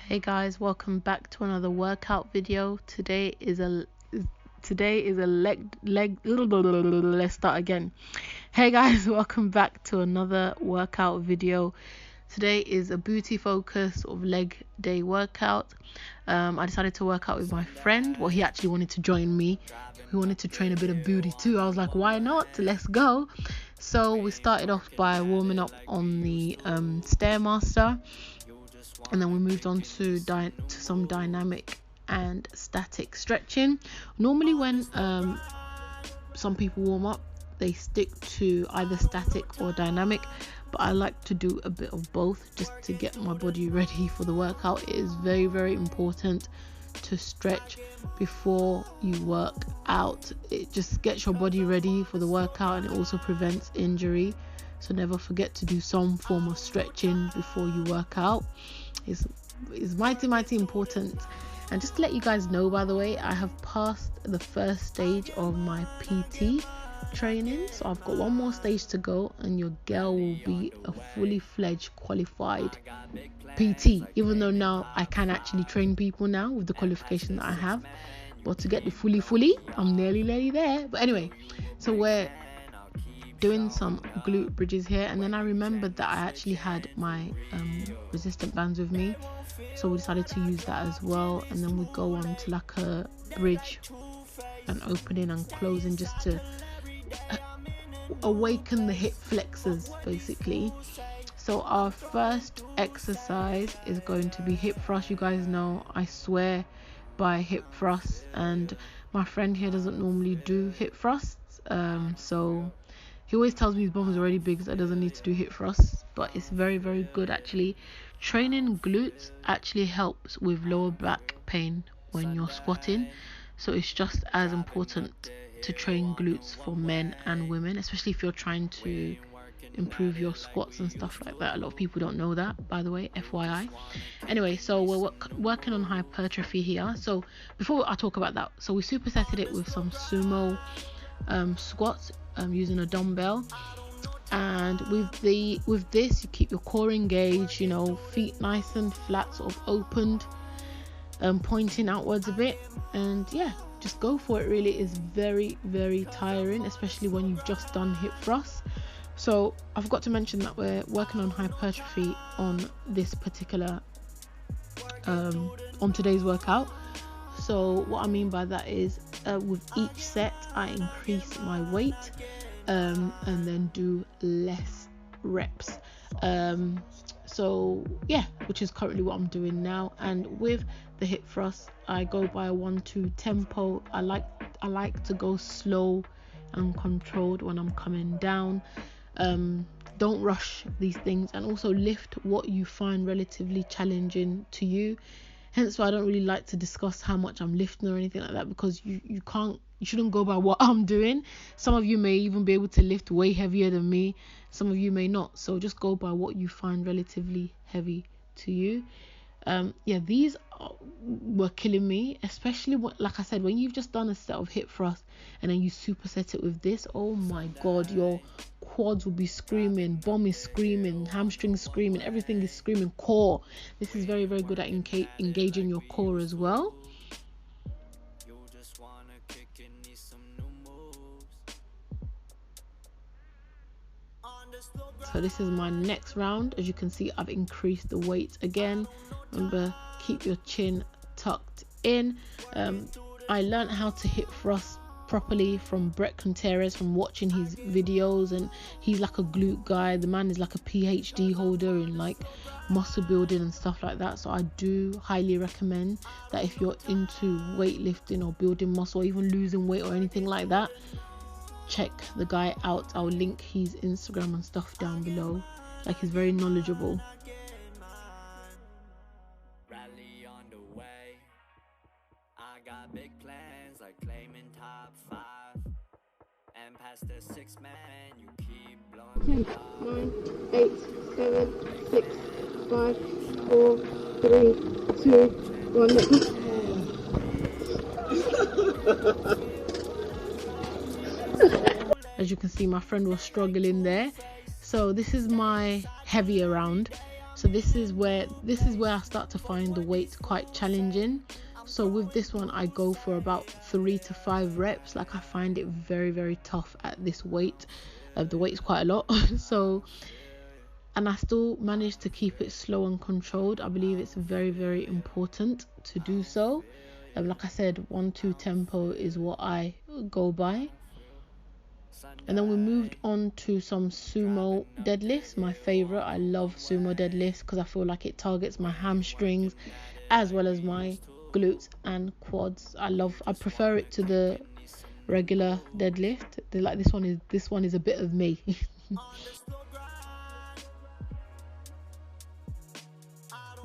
Hey guys, welcome back to another workout video. Today is a leg let's start again. Hey guys, welcome back to another workout video. Today is a booty focus of leg day workout. I decided to work out with my friend. Well, he actually wanted to join me. He wanted to train a bit of booty too. I was like, why not? Let's go. So we started off by warming up on the Stairmaster, and then we moved on to some dynamic and static stretching. Normally when some people warm up, they stick to either static or dynamic, but I like to do a bit of both just to get my body ready for the workout. It is very, very important to stretch before you work out. It just gets your body ready for the workout, and it also prevents injury. So never forget to do some form of stretching before you work out. It's mighty important. And just to let you guys know, by the way, I have passed the first stage of my PT training, so I've got one more stage to go, and your girl will be a fully fledged qualified PT. Even though now I can actually train people now with the qualification that I have, but to get the fully, I'm nearly there. But anyway, so we're doing some glute bridges here, and then I remembered that I actually had my resistant bands with me, so we decided to use that as well. And then we go on to like a bridge and opening and closing, just to awaken the hip flexors basically. So our first exercise is going to be hip thrust. You guys know I swear by hip thrusts, and my friend here doesn't normally do hip thrusts, so he always tells me his bum is already big, so I doesn't need to do hip thrusts, but it's very, very good actually. Training glutes actually helps with lower back pain when you're squatting, so it's just as important to train glutes for men and women, especially if you're trying to improve your squats and stuff like that. A lot of people don't know that, by the way, FYI. Anyway, so we're working on hypertrophy here. So before I talk about that, so we supersetted it with some sumo squats using a dumbbell, and with this you keep your core engaged, feet nice and flat, sort of opened, pointing outwards a bit, and yeah, just go for it. Really is very, very tiring, especially when you've just done hip thrusts. So I forgot to mention that we're working on hypertrophy on this particular on today's workout. So what I mean by that is with each set I increase my weight and then do less reps. So yeah, which is currently what I'm doing now. And with the hip thrust, I go by a 1-2 tempo. I like to go slow and controlled when I'm coming down. Don't rush these things, and also lift what you find relatively challenging to you. Hence why I don't really like to discuss how much I'm lifting or anything like that, because you shouldn't go by what I'm doing. Some of you may even be able to lift way heavier than me, some of you may not, so just go by what you find relatively heavy to you. These were killing me, especially like I said, when you've just done a set of hip thrust and then you superset it with this. Oh my god, your quads will be screaming, bum is screaming, hamstrings screaming, everything is screaming. Core, this is very, very good at engaging your core as well. So this is my next round. As you can see, I've increased the weight again. Remember, keep your chin tucked in. I learned how to hip thrust properly from Brett Contreras, from watching his videos, and he's like a glute guy. The man is like a PhD holder in like muscle building and stuff like that. So I do highly recommend that if you're into weightlifting or building muscle or even losing weight or anything like that, check the guy out. I'll link his Instagram and stuff down below. Like, he's very knowledgeable. I got big plans, like claiming top 5 and past the 6 man, you keep blowing 10, 9, 8, 7, 6, 5, 4, 3, 2, 1. As you can see, my friend was struggling there. So this is my heavier round. So this is where I start to find the weights quite challenging. So with this one, I go for about 3 to 5 reps. Like, I find it very, very tough at this weight. The weight's quite a lot. So, and I still manage to keep it slow and controlled. I believe it's very, very important to do so. Like I said, 1-2 tempo is what I go by. And then we moved on to some sumo deadlifts, my favorite. I love sumo deadlifts because I feel like it targets my hamstrings as well as my glutes and quads. I prefer it to the regular deadlift. Like, this one is a bit of me.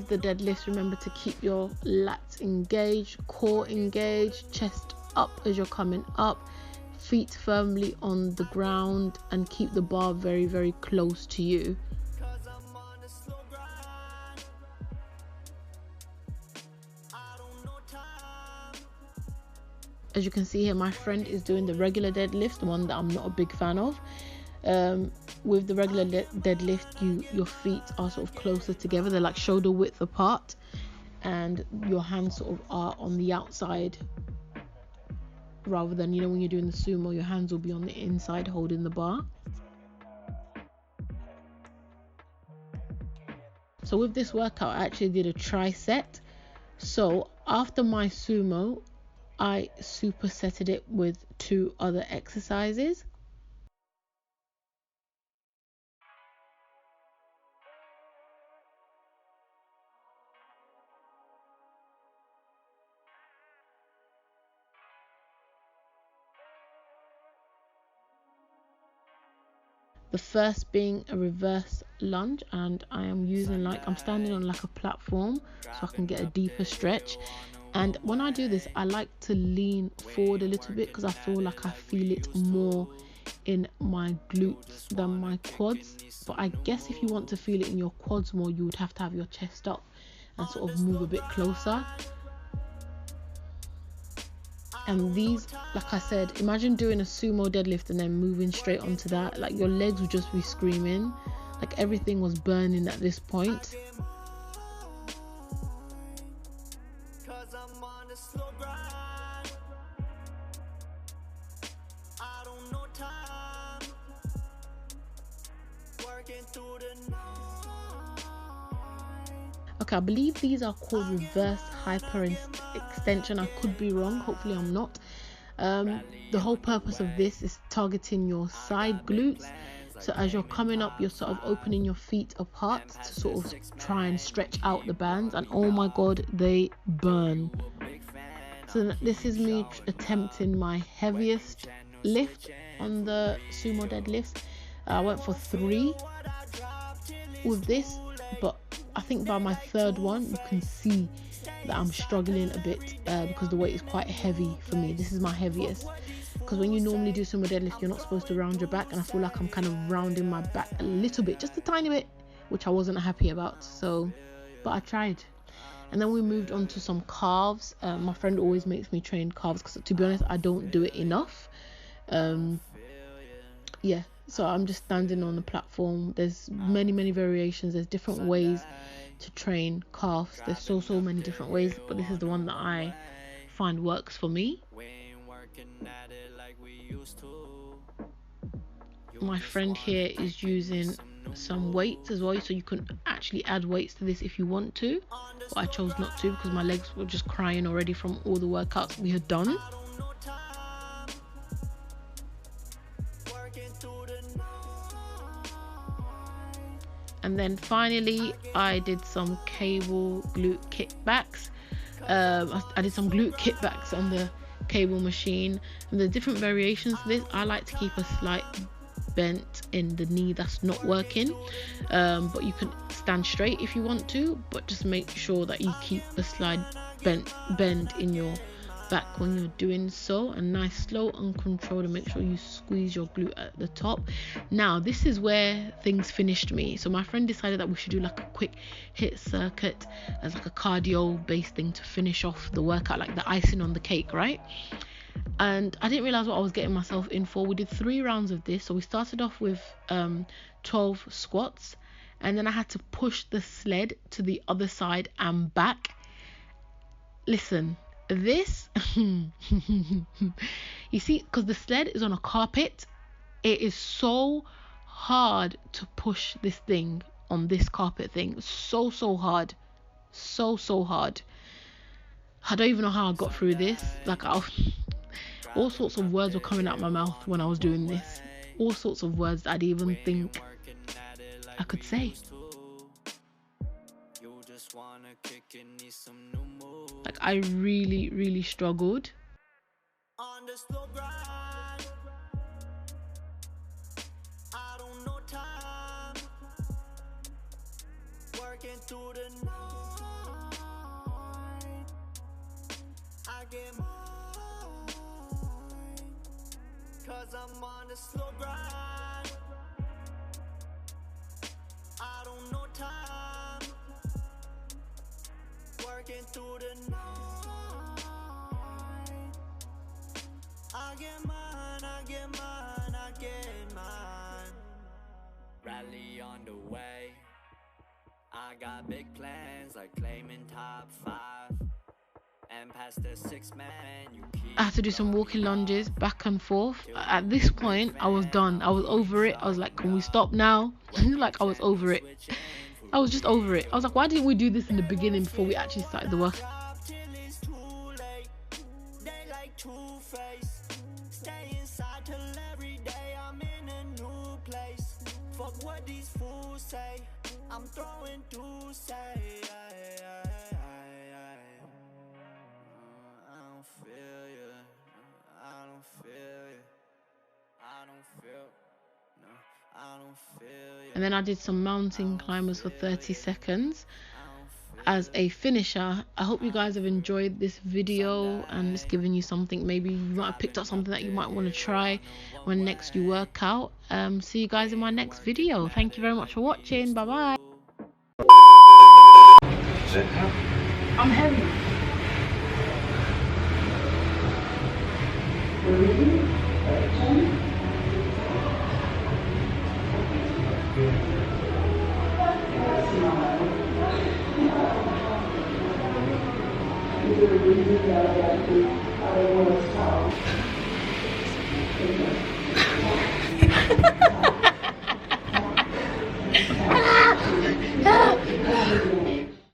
The deadlifts, remember to keep your lats engaged, core engaged, chest up as you're coming up, feet firmly on the ground, and keep the bar very, very close to you. As you can see here, my friend is doing the regular deadlift, the one that I'm not a big fan of. With the regular deadlift, your feet are sort of closer together. They're like shoulder width apart, and your hands sort of are on the outside, rather than, when you're doing the sumo, your hands will be on the inside holding the bar. So with this workout, I actually did a tricep. So after my sumo, I supersetted it with 2 other exercises. The first being a reverse lunge, and I am using, I'm standing on like a platform so I can get a deeper stretch. And when I do this, I like to lean forward a little bit because I feel like I feel it more in my glutes than my quads. But I guess if you want to feel it in your quads more, you would have to have your chest up and sort of move a bit closer. And these, like I said, imagine doing a sumo deadlift and then moving straight onto that. Like, your legs would just be screaming. Like, everything was burning at this point. Okay, I believe these are called reverse hyperextension. I could be wrong, hopefully I'm not. The whole purpose of this is targeting your side glutes. So as you're coming up, you're sort of opening your feet apart to sort of try and stretch out the bands, and oh my god, they burn. So this is me attempting my heaviest lift on the sumo deadlifts. I went for 3 with this, but I think by my 3rd one you can see that I'm struggling a bit because the weight is quite heavy for me. This is my heaviest, because when you normally do sumo deadlift, you're not supposed to round your back, and I feel like I'm kind of rounding my back a little bit, just a tiny bit, which I wasn't happy about. So, but I tried. And then we moved on to some calves. My friend always makes me train calves because, to be honest, I don't do it enough. Yeah, so I'm just standing on the platform. There's many variations. There's different ways to train calves. There's so many different ways, but this is the one that I find works for me. My friend here is using some weights as well, so you can actually add weights to this if you want to, but I chose not to because my legs were just crying already from all the workouts we had done. And then finally I did some cable glute kickbacks. I did some glute kickbacks on the cable machine, and the different variations to this. I like to keep a slight bent in the knee that's not working, but you can stand straight if you want to, but just make sure that you keep a slight bend in your back when you're doing so, and nice slow and controlled, and make sure you squeeze your glute at the top. Now this is where things finished me. So my friend decided that we should do like a quick hit circuit as like a cardio based thing to finish off the workout, like the icing on the cake, right? And I didn't realize what I was getting myself in for. We did 3 rounds of this. So we started off with 12 squats, and then I had to push the sled to the other side and back. Listen, this you see, because the sled is on a carpet, it is so hard to push this thing on this carpet thing. So hard, so hard. I don't even know how I got through this. Like, all sorts of words were coming out of my mouth when I was doing this. All sorts of words that I didn't even think I could say. Like, I really struggled. On the slow grind, I don't know time, working through the night, I get mine, cause I'm on the slow grind, I don't know time, working through the night. I get mine, I get mine, I get mine. Rally on the way. I got big plans like claiming top 5. And past the 6 man, you keep. I had to do some walking lunges back and forth. At this point, I was done. I was over it. I was like, can we stop now? Like, I was over it. I was just over it. I was like, why didn't we do this in the beginning before we actually started the work? Stay inside till every day I'm in a new place. Fuck what these fools say, I'm throwing to say. I don't feel you, I don't feel you, I don't feel, no, I don't feel you. And then I did some mountain climbers for 30 seconds as a finisher. I hope you guys have enjoyed this video and it's given you something. Maybe you might have picked up something that you might want to try when next you work out. See you guys in my next video. Thank you very much for watching. Bye bye. I'm heavy. The reason that I want to stop.